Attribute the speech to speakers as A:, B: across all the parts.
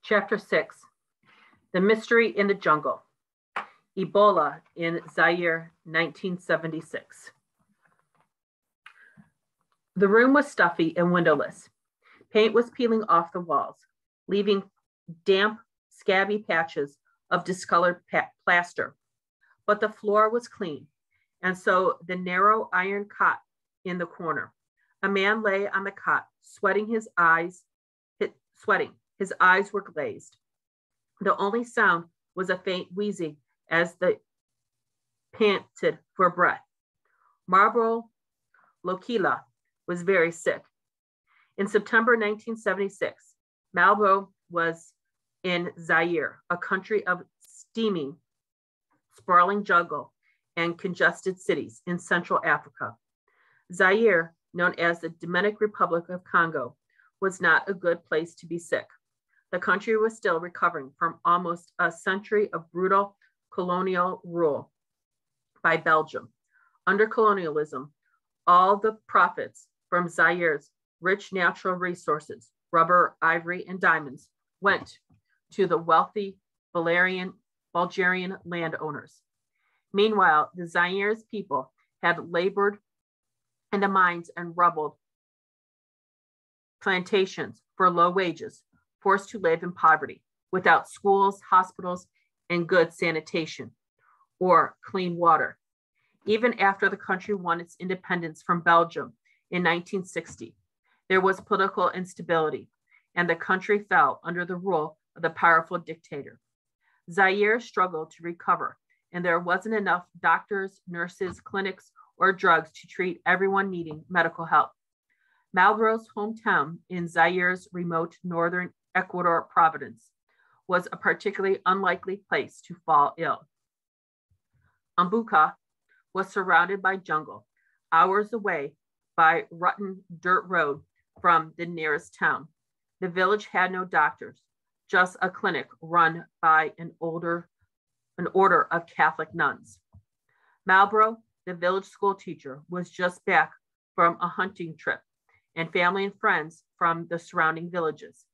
A: Chapter 6, The Mystery in the Jungle. Ebola in Zaire, 1976. The room was stuffy and windowless. Paint was peeling off the walls, leaving damp, scabby patches of discolored plaster. But the floor was clean, and so the narrow iron cot in the corner. A man lay on the cot, sweating. His eyes were glazed. The only sound was a faint wheezing as they panted for breath. Marlboro Lokila was very sick. In September 1976, Marlboro was in Zaire, a country of steaming, sprawling jungle and congested cities in Central Africa. Zaire, known as the Democratic Republic of Congo, was not a good place to be sick. The country was still recovering from almost a century of brutal colonial rule by Belgium. Under colonialism, all the profits from Zaire's rich natural resources, rubber, ivory, and diamonds, went to the wealthy Bulgarian landowners. Meanwhile, the Zaire's people had labored in the mines and rubble plantations for low wages, forced to live in poverty, without schools, hospitals, and good sanitation or clean water. Even after the country won its independence from Belgium in 1960, there was political instability, and the country fell under the rule of the powerful dictator. Zaire struggled to recover, and there wasn't enough doctors, nurses, clinics, or drugs to treat everyone needing medical help. Marlboro's hometown in Zaire's remote northern Ecuador province was a particularly unlikely place to fall ill. Umbuka was surrounded by jungle, hours away by rotten dirt road from the nearest town. The village had no doctors, just a clinic run by an order of Catholic nuns. Marlboro, the village school teacher, was just back from a hunting trip, and family and friends from the surrounding villages.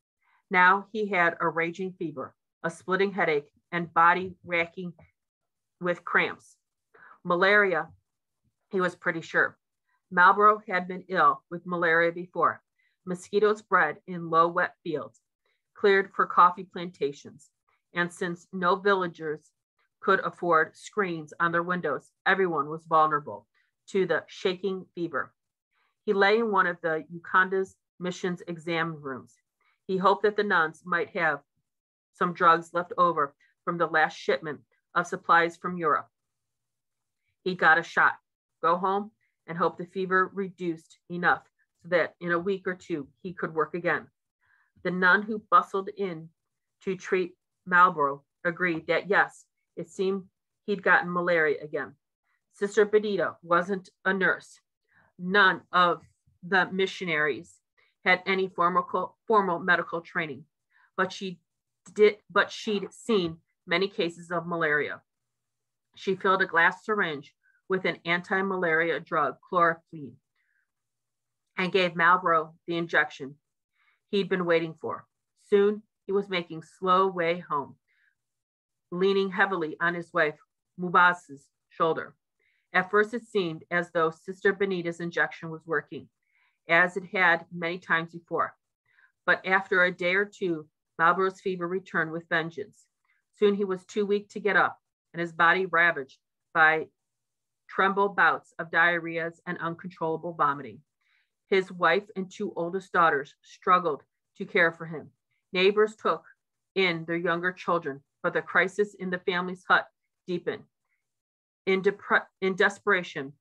A: Now he had a raging fever, a splitting headache, and body racking with cramps. Malaria, he was pretty sure. Marlboro had been ill with malaria before. Mosquitoes bred in low, wet fields, cleared for coffee plantations. And since no villagers could afford screens on their windows, everyone was vulnerable to the shaking fever. He lay in one of the Uganda's mission's exam rooms. He hoped that the nuns might have some drugs left over from the last shipment of supplies from Europe. He got a shot, go home, and hope the fever reduced enough so that in a week or two he could work again. The nun who bustled in to treat Marlboro agreed that yes, it seemed he'd gotten malaria again. Sister Benita wasn't a nurse. None of the missionaries had any formal medical training, but she'd seen many cases of malaria. She filled a glass syringe with an anti-malaria drug, chloroquine, and gave Marlboro the injection he'd been waiting for. Soon, he was making slow way home, leaning heavily on his wife Mubasa's shoulder. At first, it seemed as though Sister Benita's injection was working, as it had many times before. But after a day or two, Marlboro's fever returned with vengeance. Soon he was too weak to get up, and his body ravaged by tremble bouts of diarrhea and uncontrollable vomiting. His wife and two oldest daughters struggled to care for him. Neighbors took in their younger children, but the crisis in the family's hut deepened. In desperation,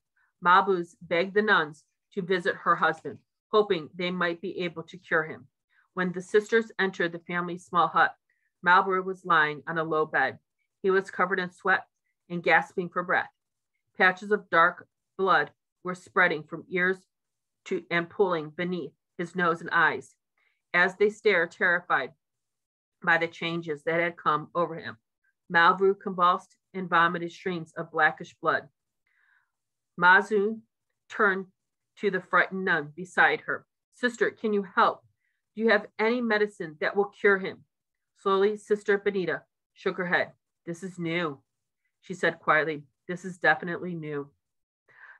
A: Mabuz begged the nuns to visit her husband, hoping they might be able to cure him. When the sisters entered the family's small hut, Marlboro was lying on a low bed. He was covered in sweat and gasping for breath. Patches of dark blood were spreading from ears to and pooling beneath his nose and eyes. As they stared, terrified by the changes that had come over him, Marlboro convulsed and vomited streams of blackish blood. Mazu turned to the frightened nun beside her. Sister, can you help? Do you have any medicine that will cure him? Slowly, Sister Benita shook her head. This is new, she said quietly. This is definitely new.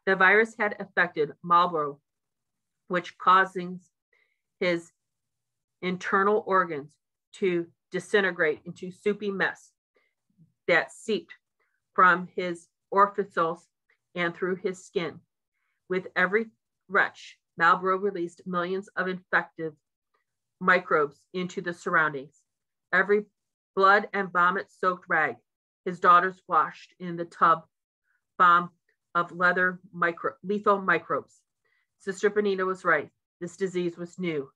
A: The virus had affected Marlborough, which causes his internal organs to disintegrate into soupy mess that seeped from his orifices and through his skin. With every retch, Marlborough released millions of infective microbes into the surroundings. Every blood and vomit-soaked rag his daughters washed in the tub bomb of lethal microbes. Sister Benita was right. This disease was new,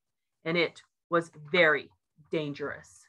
A: and it was very dangerous.